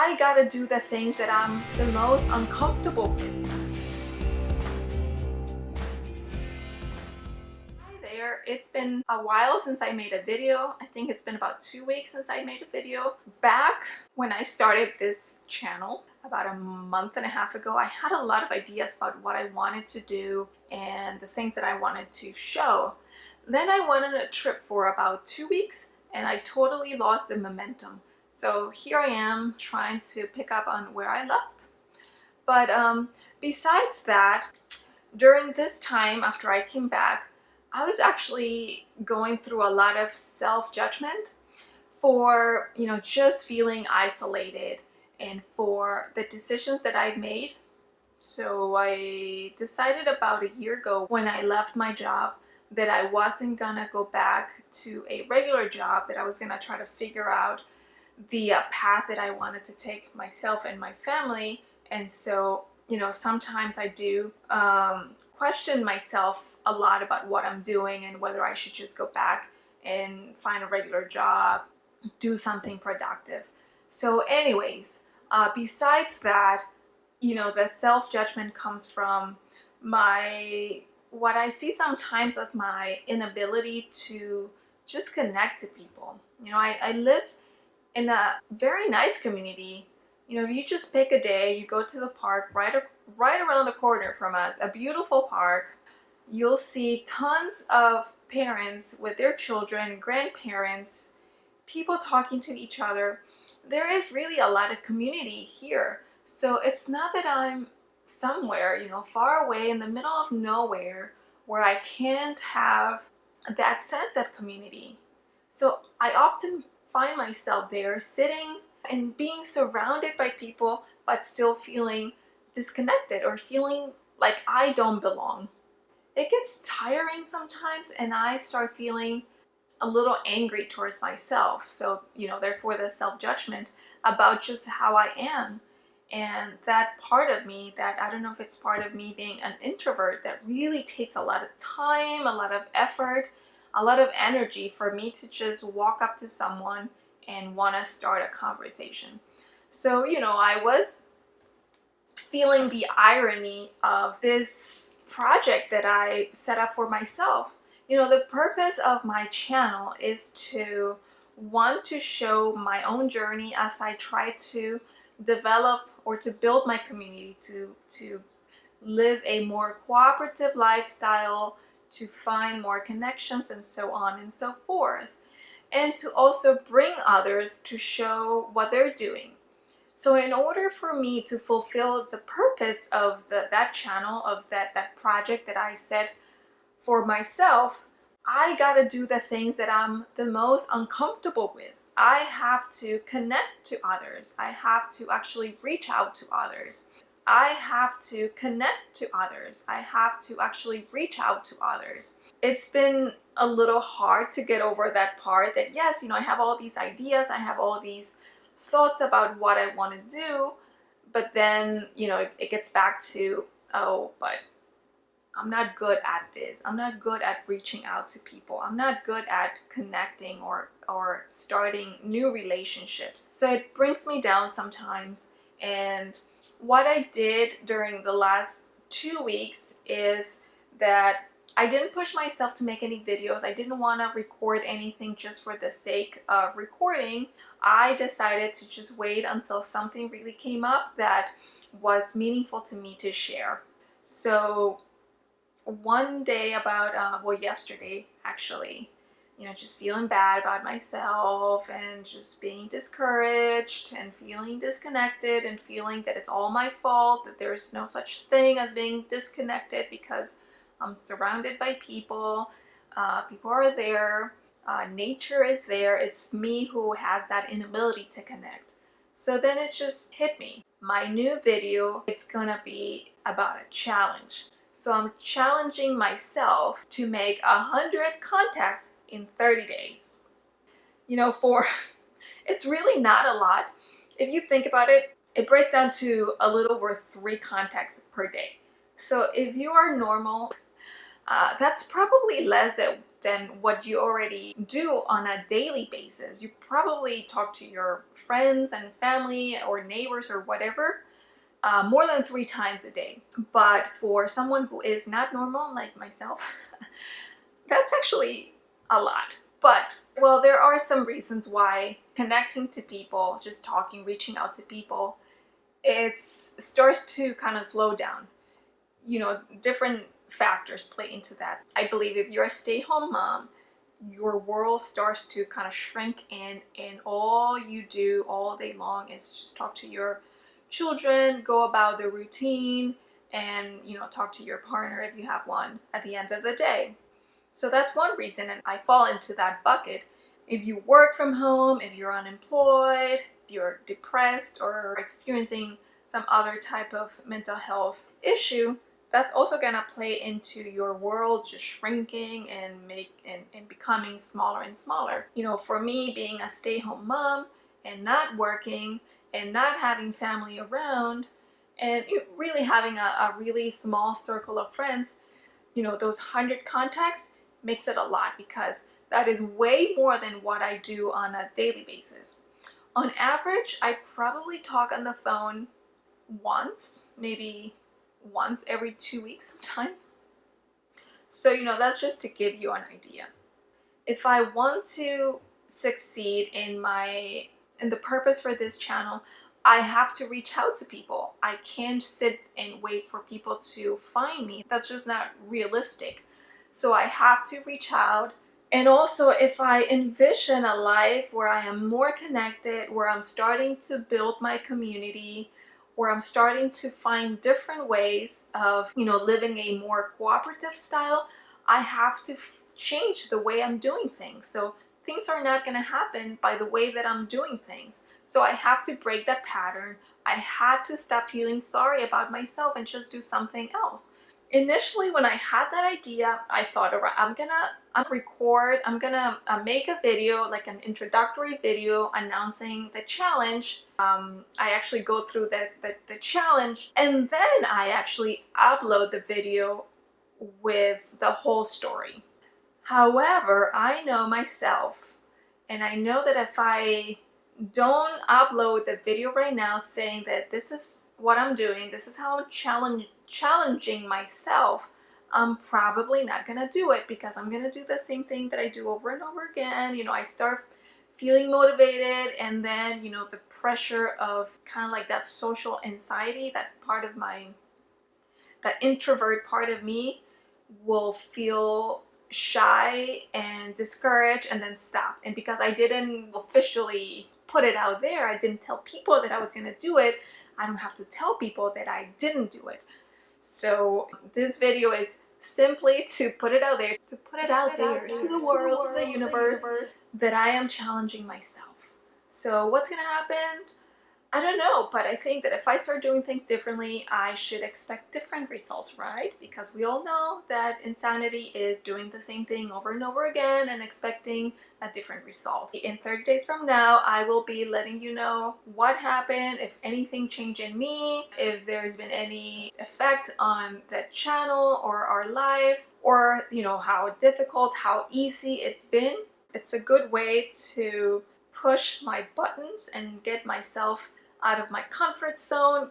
I gotta do the things that I'm the most uncomfortable with. Hi there, it's been a while since I made a video. I think it's been about 2 weeks since I made a video. Back when I started this channel, about a month and a half ago, I had a lot of ideas about what I wanted to do and the things that I wanted to show. Then I went on a trip for about 2 weeks and I totally lost the momentum. So here I am trying to pick up on where I left. But besides that, during this time after I came back, I was actually going through a lot of self-judgment for, just feeling isolated and for the decisions that I've made. So I decided about a year ago when I left my job that I wasn't gonna go back to a regular job, that I was gonna try to figure out the path that I wanted to take myself and my family. And so, sometimes I do question myself a lot about what I'm doing and whether I should just go back and find a regular job, do something productive. So anyways, besides that, the self-judgment comes from what I see sometimes as my inability to just connect to people. I live in a very nice community. If you just pick a day, you go to the park right around the corner from us, a beautiful park, you'll see tons of parents with their children, grandparents, people talking to each other. There is really a lot of community here. So it's not that I'm somewhere, far away in the middle of nowhere where I can't have that sense of community. So I often find myself there sitting and being surrounded by people, but still feeling disconnected or feeling like I don't belong. It gets tiring sometimes, and I start feeling a little angry towards myself. So, therefore the self-judgment about just how I am. And that part of me, that I don't know if it's part of me being an introvert, that really takes a lot of time, a lot of effort, a lot of energy for me to just walk up to someone and want to start a conversation. So, I was feeling the irony of this project that I set up for myself. The purpose of my channel is to want to show my own journey as I try to develop or to build my community, to live a more cooperative lifestyle, to find more connections, and so on and so forth, and to also bring others to show what they're doing. So in order for me to fulfill the purpose of that channel, of that project that I set for myself, I gotta do the things that I'm the most uncomfortable with. I have to connect to others. I have to actually reach out to others. I have to connect to others. I have to actually reach out to others. It's been a little hard to get over that part that, yes, I have all these ideas, I have all these thoughts about what I want to do, but then, it gets back to, oh, but I'm not good at this. I'm not good at reaching out to people. I'm not good at connecting or starting new relationships. So it brings me down sometimes. And what I did during the last 2 weeks is that I didn't push myself to make any videos. I didn't want to record anything just for the sake of recording. I decided to just wait until something really came up that was meaningful to me to share. So one day yesterday actually, just feeling bad about myself and just being discouraged and feeling disconnected and feeling that it's all my fault, that there's no such thing as being disconnected because I'm surrounded by people. People are there. Nature is there. It's me who has that inability to connect. So then it just hit me. My new video, it's gonna be about a challenge. So I'm challenging myself to make 100 contacts in 30 days. It's really not a lot. If you think about it, it breaks down to a little over 3 contacts per day. So if you are normal, that's probably less than what you already do on a daily basis. You probably talk to your friends and family or neighbors or whatever more than 3 times a day. But for someone who is not normal like myself, that's actually a lot. But well, there are some reasons why connecting to people, just talking, reaching out to people, it starts to kind of slow down. You know, different factors play into that. I believe if you're a stay-home mom, your world starts to kind of shrink in, and all you do all day long is just talk to your children, go about the routine, and talk to your partner if you have one at the end of the day. So that's one reason, and I fall into that bucket. If you work from home, if you're unemployed, if you're depressed or experiencing some other type of mental health issue, that's also gonna play into your world just shrinking and becoming smaller and smaller. For me, being a stay-home mom and not working and not having family around and really having a really small circle of friends, those 100 contacts makes it a lot, because that is way more than what I do on a daily basis. On average, I probably talk on the phone once, maybe once every 2 weeks sometimes. So, that's just to give you an idea. If I want to succeed in the purpose for this channel, I have to reach out to people. I can't sit and wait for people to find me. That's just not realistic. So I have to reach out. And also, if I envision a life where I am more connected, where I'm starting to build my community, where I'm starting to find different ways of, living a more cooperative style, I have to change the way I'm doing things. So things are not going to happen by the way that I'm doing things. So I have to break that pattern. I had to stop feeling sorry about myself and just do something else. Initially, when I had that idea, I thought, all right, I'm gonna make a video, like an introductory video announcing the challenge. I actually go through the challenge, and then I actually upload the video with the whole story. However, I know myself, and I know that if I don't upload the video right now saying that this is what I'm doing, this is how I'm challenging myself, I'm probably not gonna do it, because I'm gonna do the same thing that I do over and over again. I start feeling motivated, and then the pressure of kind of like that social anxiety, that introvert part of me will feel shy and discouraged and then stop. And because I didn't officially put it out there, I didn't tell people that I was going to do it, I don't have to tell people that I didn't do it. So this video is simply to put it out there, to the world, to the universe, that I am challenging myself. So what's going to happen? I don't know, but I think that if I start doing things differently, I should expect different results, right? Because we all know that insanity is doing the same thing over and over again and expecting a different result. In 30 days from now, I will be letting you know what happened, if anything changed in me, if there's been any effect on the channel or our lives, or how difficult, how easy it's been. It's a good way to push my buttons and get myself out of my comfort zone,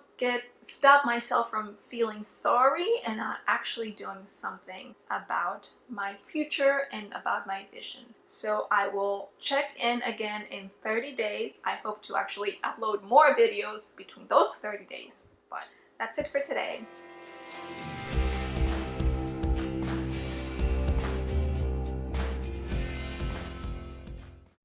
stop myself from feeling sorry, and actually doing something about my future and about my vision. So I will check in again in 30 days. I hope to actually upload more videos between those 30 days. But that's it for today.